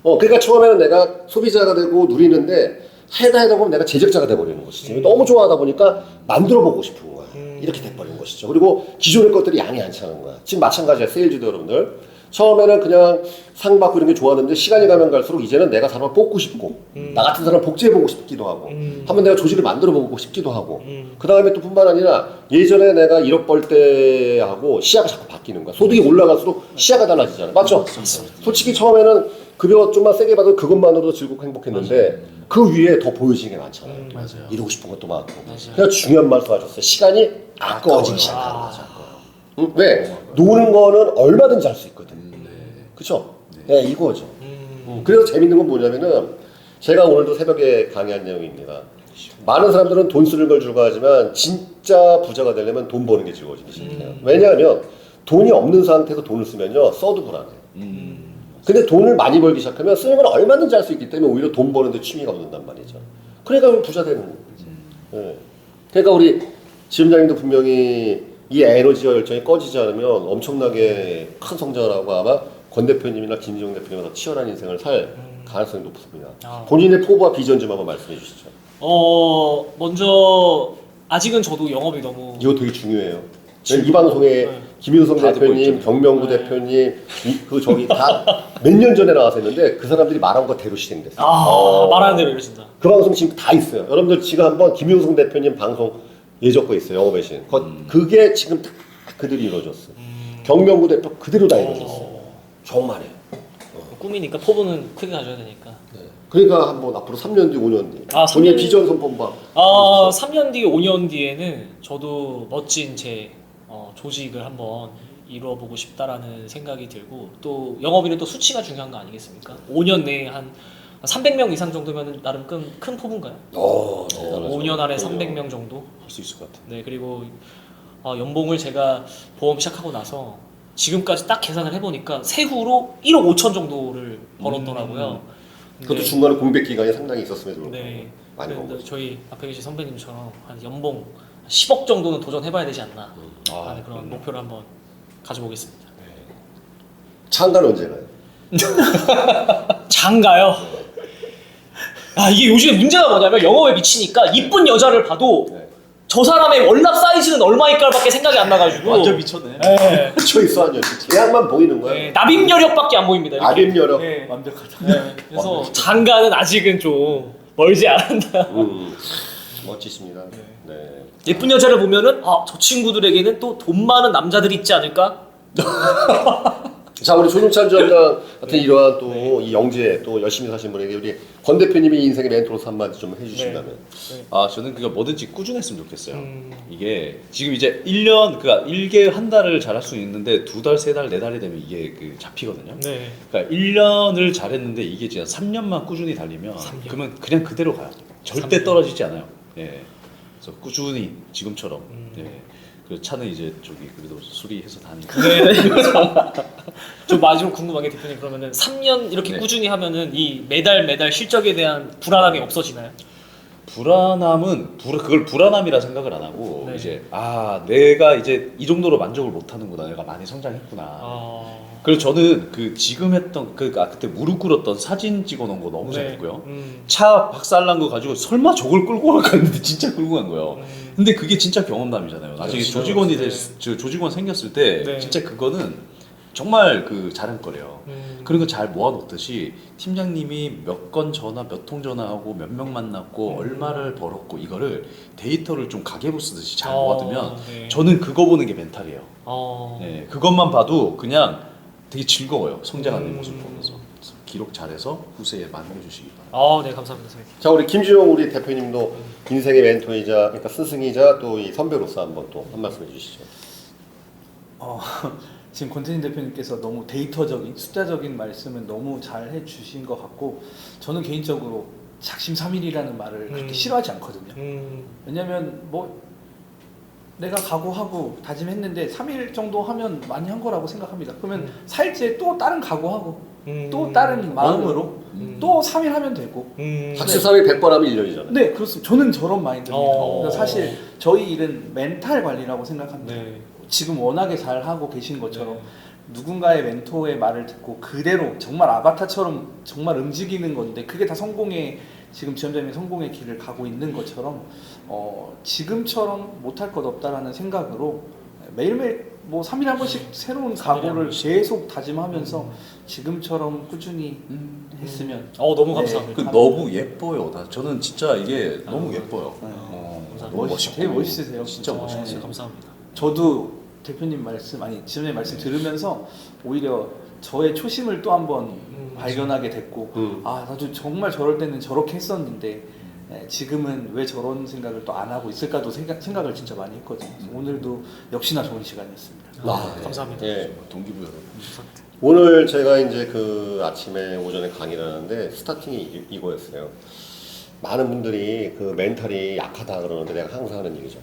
거예요. 그러니까 처음에는 내가 소비자가 되고 누리는데 하다 보면 내가 제작자가 돼버리는 것이지. 너무 좋아하다 보니까 만들어 보고 싶은 거야. 이렇게 돼버리는 것이죠. 그리고 기존의 것들이 양이 안 차는 거야. 지금 마찬가지야. 세일즈도 여러분들. 처음에는 그냥 상 받고 이런 게 좋았는데 시간이 가면 갈수록 이제는 내가 사람을 뽑고 싶고 나 같은 사람 복제해보고 싶기도 하고 한번 내가 조직을 만들어보고 싶기도 하고 그 다음에 또 뿐만 아니라 예전에 내가 1억 벌 때하고 시야가 자꾸 바뀌는 거야. 소득이 올라갈수록 시야가 달라지잖아. 맞죠? 솔직히 처음에는 급여 좀만 세게 받아도 그것만으로도 즐겁고 행복했는데 그 위에 더 보여지는 게 많잖아요. 이루고 싶은 것도 많고. 그냥 중요한 말씀 하셨어요. 시간이 아까워지기 시작하는 거죠. 왜? 노는 거는 얼마든지 할 수 있거든. 그쵸? 네, 이거죠. 그래서 재밌는 건 뭐냐면은 제가 오늘도 새벽에 강의한 내용입니다. 많은 사람들은 돈 쓰는 걸 즐거워하지만 진짜 부자가 되려면 돈 버는 게 즐거워지기 시작해요. 왜냐하면 돈이 없는 상태에서 돈을 쓰면요 써도 불안해요. 근데 돈을 많이 벌기 시작하면 쓰는 건 얼마든지 할 수 있기 때문에 오히려 돈 버는데 취미가 붙는단 말이죠. 그러니까 부자 되는 거지. 네. 그러니까 우리 지점장님도 분명히 이 에너지와 열정이 꺼지지 않으면 엄청나게 큰 성장을 하고 아마 권 대표님이나 김지용 대표님보다 치열한 인생을 살 가능성이 높습니다. 본인의 포부와 비전 좀 한번 말씀해 주시죠. 먼저 아직은 저도 영업이 너무 이거 되게 중요해요. 이 방송에 김윤성 다 듣고 대표님, 있죠. 경명구 대표님, 그 저기 다 몇 년 전에 나와서 했는데 그 사람들이 말한 거 대로 실행됐어요. 말하는 대로 이러신다. 그 방송 지금 다 있어요. 여러분들 지금 한번 김윤성 대표님 방송 예적 거 있어요. 영업의 신. 그게 지금 다 그대로 이루어졌어. 경명구 대표 그대로 다 이루어졌어. 정말이에요. 꿈이니까 포부는 크게 가져야 되니까. 그러니까 한번 앞으로 3년 뒤, 5년 뒤. 아, 본인의 3년 비전 선포만. 3년 뒤, 5년 뒤에는 저도 멋진 제 조직을 한번 이루어보고 싶다라는 생각이 들고 또 영업일은 또 수치가 중요한 거 아니겠습니까? 5년 내에 한 300명 이상 정도면 나름 큰 포부인가요? 대단하죠. 5년 안에 300명 정도? 할 수 있을 것 같아. 네, 그리고 연봉을 제가 보험 시작하고 나서 지금까지 딱 계산을 해보니까 세후로 1억 5천 정도를 벌었더라고요. 그것도 중간에 공백 기간이 상당히 있었음에도 불구하고 네. 많이 번 그런데 거죠. 저희 앞에 계신 선배님처럼 한 연봉 10억 정도는 도전해봐야 되지 않나 하는 그런 그럼요. 목표를 한번 가져보겠습니다. 창가는 언제 가요? 장가요? 이게 요즘에 문제가 뭐냐면 영업에 미치니까 이쁜 여자를 봐도 네. 저 사람의 월납 사이즈는 얼마일까밖에 생각이 안 나가지고 완전 미쳤네. 네. 미쳐 있어 아니야? 계약만 보이는 거야. 네, 납입여력밖에 안 보입니다. 이렇게. 납입여력. 네. 완벽하다. 네. 그래서 장가는 아직은 좀 멀지 않은다. 멋지십니다. 네. 예쁜 여자를 보면은 저 친구들에게는 또 돈 많은 남자들이 있지 않을까? 자 우리 조종찬 주점장 같은 이러한 또 이 영재 또 열심히 사신 분에게 우리 권 대표님이 인생의 멘토로서 한마디 좀 해주신다면. 저는 그거 뭐든지 꾸준했으면 좋겠어요. 이게 지금 이제 1년, 그러니까 1개월 한 달을 잘할 수 있는데 2달, 3달, 4달이 되면 이게 잡히거든요. 네. 그러니까 1년을 잘했는데 이게 진짜 3년만 꾸준히 달리면 3년. 그러면 그냥 그대로 가요. 절대 3년. 떨어지지 않아요. 예. 그래서 꾸준히 지금처럼. 예. 그 차는 이제 저기 그래도 수리해서 다니까. 네. 저 마지막 궁금한 게 대표님 그러면은 3년 이렇게 네. 꾸준히 하면은 이 매달 실적에 대한 불안함이 없어지나요? 그걸 불안함이라 생각을 안 하고 네. 이제 내가 이제 이 정도로 만족을 못 하는구나. 내가 많이 성장했구나. 그래서 저는 그 지금 했던 그때 무릎 꿇었던 사진 찍어놓은 거 너무 잘했고요. 차 박살난 거 가지고 설마 저걸 끌고 갈까 했는데 진짜 끌고 간 거예요. 근데 그게 진짜 경험담이잖아요. 나중에 진짜 조직원이 네. 조직원 생겼을 때 네. 진짜 그거는 정말 자랑거리예요. 그런 거 잘 모아놓듯이 팀장님이 몇 건 전화, 몇 통 전화하고 몇 명 만났고 얼마를 벌었고 이거를 데이터를 좀 가계부 쓰듯이 잘 모아두면 네. 저는 그거 보는 게 멘탈이에요. 네, 그것만 봐도 그냥 되게 즐거워요. 성장하는 모습 보면서. 그래서 기록 잘해서 후세에 만들어주시기 바랍니다. 네, 감사합니다, 선생님. 자 우리 김지용 우리 대표님도 인생의 멘토이자 그러니까 스승이자 또 이 선배로서 한번 또 한 말씀 해주시죠. 지금 권태진 대표님께서 너무 데이터적인 숫자적인 말씀을 너무 잘 해주신 것 같고 저는 개인적으로 작심삼일이라는 말을 그렇게 싫어하지 않거든요. 왜냐면 뭐 내가 각오하고 다짐했는데 3일 정도 하면 많이 한 거라고 생각합니다. 그러면 4일째 또 다른 각오하고 또 다른 마음으로 또 3일 하면 되고 작심삼일 100번 하면 1년이잖아요. 네 그렇습니다. 저는 저런 마인드입니다. 그러니까 사실 네. 저희 일은 멘탈 관리라고 생각합니다. 지금 워낙에 잘 하고 계신 것처럼 누군가의 멘토의 말을 듣고 그대로 정말 아바타처럼 정말 움직이는 건데 그게 다 성공의 지금 지점장님이 성공의 길을 가고 있는 것처럼 지금처럼 못할 것 없다라는 생각으로 매일매일 뭐 3일에 한 번씩 새로운 각오를 계속 다짐하면서 지금처럼 꾸준히 했으면 너무 감사합니다. 너무 예뻐요. 저는 진짜 이게 너무 예뻐요. 너무 멋있고 되게 멋있으세요. 진짜 진짜. 멋있어요. 진짜 감사합니다. 저도 대표님 말씀 지점장님 말씀 들으면서 오히려 저의 초심을 또 한번 발견하게 됐고 나도 정말 저럴 때는 저렇게 했었는데 지금은 왜 저런 생각을 또 안 하고 있을까도 생각을 진짜 많이 했거든요. 그래서 오늘도 역시나 좋은 시간이었습니다. 감사합니다. 예. 동기부여로. 오늘 제가 이제 그 아침에 오전에 강의를 하는데 스타팅이 이거였어요. 많은 분들이 그 멘탈이 약하다 그러는데 내가 항상 하는 얘기죠.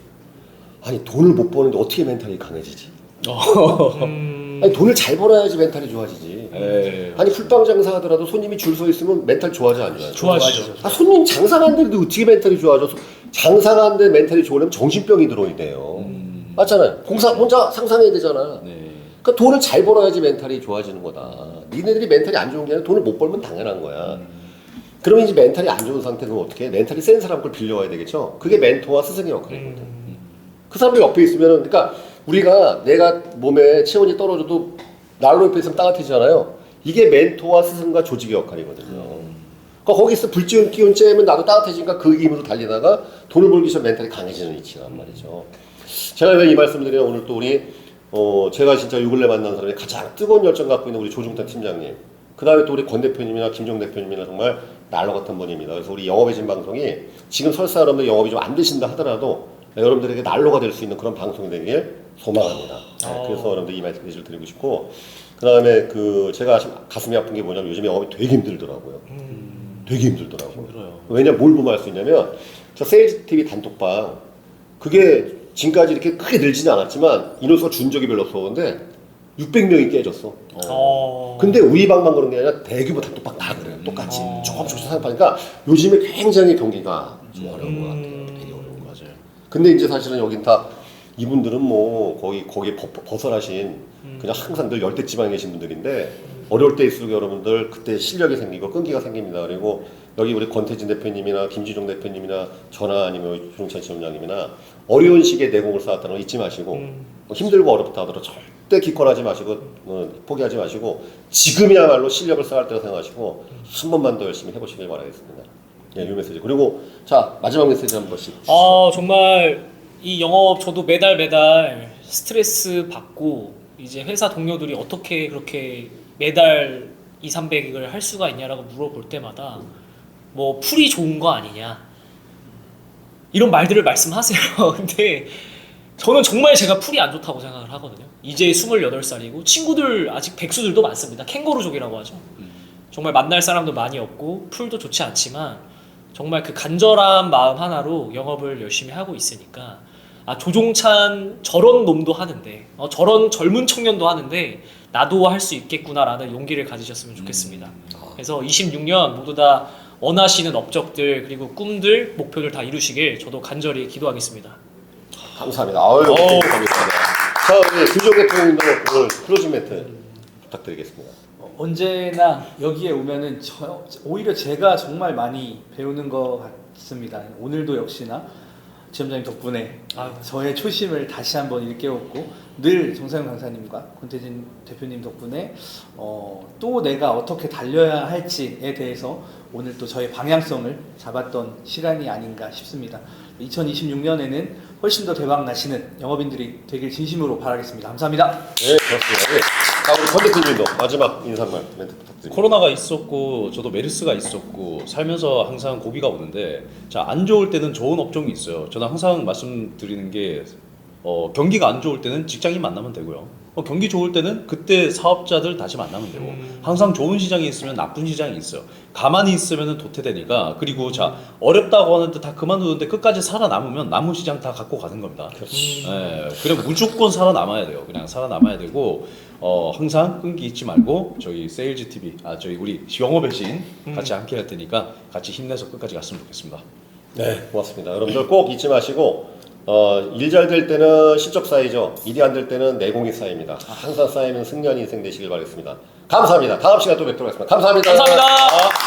아니 돈을 못 버는데 어떻게 멘탈이 강해지지? 아니 돈을 잘 벌어야지 멘탈이 좋아지지. 예. 아니 풀빵 장사하더라도 손님이 줄 서 있으면 멘탈 좋아져 안 좋아져? 좋아지죠. 아 손님 장사가 안 되는데 어떻게 멘탈이 좋아져? 장사가 안 되는 멘탈이 좋으려면 정신병이 들어야 돼요. 맞잖아요. 공사 혼자 상상해야 되잖아. 네. 그러니까 돈을 잘 벌어야지 멘탈이 좋아지는 거다. 니네들이 멘탈이 안 좋은 게 아니라 돈을 못 벌면 당연한 거야. 그러면 이제 멘탈이 안 좋은 상태는 어떻게 해? 멘탈이 센 사람 걸 빌려와야 되겠죠? 그게 멘토와 스승의 역할이거든. 그 사람들 옆에 있으면은, 그러니까 우리가 내가 몸에 체온이 떨어져도 난로 옆에 있으면 따뜻해지잖아요. 이게 멘토와 스승과 조직의 역할이거든요. 그러니까 거기서 불 끼운 째면 나도 따뜻해지니까 그 힘으로 달리다가 돈을 벌기 위해서 멘탈이 강해지는 위치란 말이죠. 제가 왜 이 말씀을 드리냐, 오늘 또 우리 제가 진짜 요 근래 만난 사람이 가장 뜨거운 열정 갖고 있는 우리 조중탁 팀장님, 그 다음에 또 우리 권 대표님이나 김종 대표님이나 정말 난로 같은 분입니다. 그래서 우리 영업의 진 방송이 지금 설사 여러분들 영업이 좀 안 되신다 하더라도 여러분들에게 난로가 될 수 있는 그런 방송이 되길 소망합니다. 네, 그래서 여러분들 이 말씀을 드리고 싶고, 그 다음에 그 제가 가슴이 아픈 게 뭐냐면 요즘에 영업이 되게 힘들더라고요. 되게 힘들더라고요. 힘들어요. 왜냐 뭘 보면 알 수 있냐면 저 세일즈 TV 단톡방 그게 지금까지 이렇게 크게 늘지는 않았지만 인원수가 준 적이 별로 없었는데 600명이 깨졌어. 근데 우리 방만 그런 게 아니라 대규모 단톡방 다 그래요. 똑같이 조금씩 사용하니까 요즘에 굉장히 경기가 좀 어려운 것 같아요. 되게 어려운 거 맞아요. 근데 이제 사실은 여긴 다 이분들은 뭐 거기에 벗어나신 그냥 항상 늘 열대지방에 계신 분들인데 어려울 때일수록 여러분들 그때 실력이 생기고 끈기가 생깁니다. 그리고 여기 우리 권태진 대표님이나 김지종 대표님이나 저나 아니면 조종찬 지점장님이나 어려운 시기에 내공을 쌓았다는 거 잊지 마시고 뭐 힘들고 어렵다 하더라도 절대 기권하지 마시고 포기하지 마시고 지금이야말로 실력을 쌓을 때라 생각하시고 한 번만 더 열심히 해보시길 바라겠습니다. 예, 이 메시지. 그리고 자 마지막 메시지 한 번씩. 정말 이 영업 저도 매달 스트레스 받고 이제 회사 동료들이 어떻게 그렇게 매달 200~300을 할 수가 있냐라고 물어볼 때마다 뭐 풀이 좋은 거 아니냐 이런 말들을 말씀하세요. 근데 저는 정말 제가 풀이 안 좋다고 생각을 하거든요. 이제 28살이고 친구들 아직 백수들도 많습니다. 캥거루족이라고 하죠. 정말 만날 사람도 많이 없고 풀도 좋지 않지만 정말 그 간절한 마음 하나로 영업을 열심히 하고 있으니까 조종찬 저런 놈도 하는데 저런 젊은 청년도 하는데 나도 할 수 있겠구나라는 용기를 가지셨으면 좋겠습니다. 그래서 26년 모두 다 원하시는 업적들 그리고 꿈들 목표들 다 이루시길 저도 간절히 기도하겠습니다. 감사합니다. 감사합니다. 자 우리 김종 대표님도 오늘 클로징 멘트 부탁드리겠습니다. 언제나 여기에 오면은 오히려 제가 정말 많이 배우는 것 같습니다. 오늘도 역시나 지점장님 덕분에 저의 초심을 다시 한번 일깨웠고 늘 정상영 강사님과 권태진 대표님 덕분에 또 내가 어떻게 달려야 할지에 대해서 오늘 또 저의 방향성을 잡았던 시간이 아닌가 싶습니다. 2026년에는 훨씬 더 대박 나시는 영업인들이 되길 진심으로 바라겠습니다. 감사합니다. 네, 그렇습니다. 네. 자, 우리 권 대표님도 마지막 인사말 멘트 부탁드립니다. 코로나가 있었고 저도 메르스가 있었고 살면서 항상 고비가 오는데 자, 안 좋을 때는 좋은 업종이 있어요. 저는 항상 말씀드리는 게 경기가 안 좋을 때는 직장인 만나면 되고요. 경기 좋을 때는 그때 사업자들 다시 만나면 되고 항상 좋은 시장이 있으면 나쁜 시장이 있어요. 가만히 있으면 도태되니까. 그리고 자 어렵다고 하는데 다 그만두는데 끝까지 살아남으면 남은 시장 다 갖고 가는 겁니다. 예, 그냥 무조건 살아남아야 돼요. 그냥 살아남아야 되고 항상 끈기 잊지 말고 저희 세일즈 TV 저희 우리 영업의 신 같이 함께 할 테니까 같이 힘내서 끝까지 갔으면 좋겠습니다. 네, 고맙습니다. 여러분들 꼭 잊지 마시고 일 잘 될 때는 실적 쌓이죠. 일이 안 될 때는 내공이 쌓입니다. 항상 쌓이는 승리한 인생 되시길 바라겠습니다. 감사합니다. 다음 시간에 또 뵙도록 하겠습니다. 감사합니다. 감사합니다.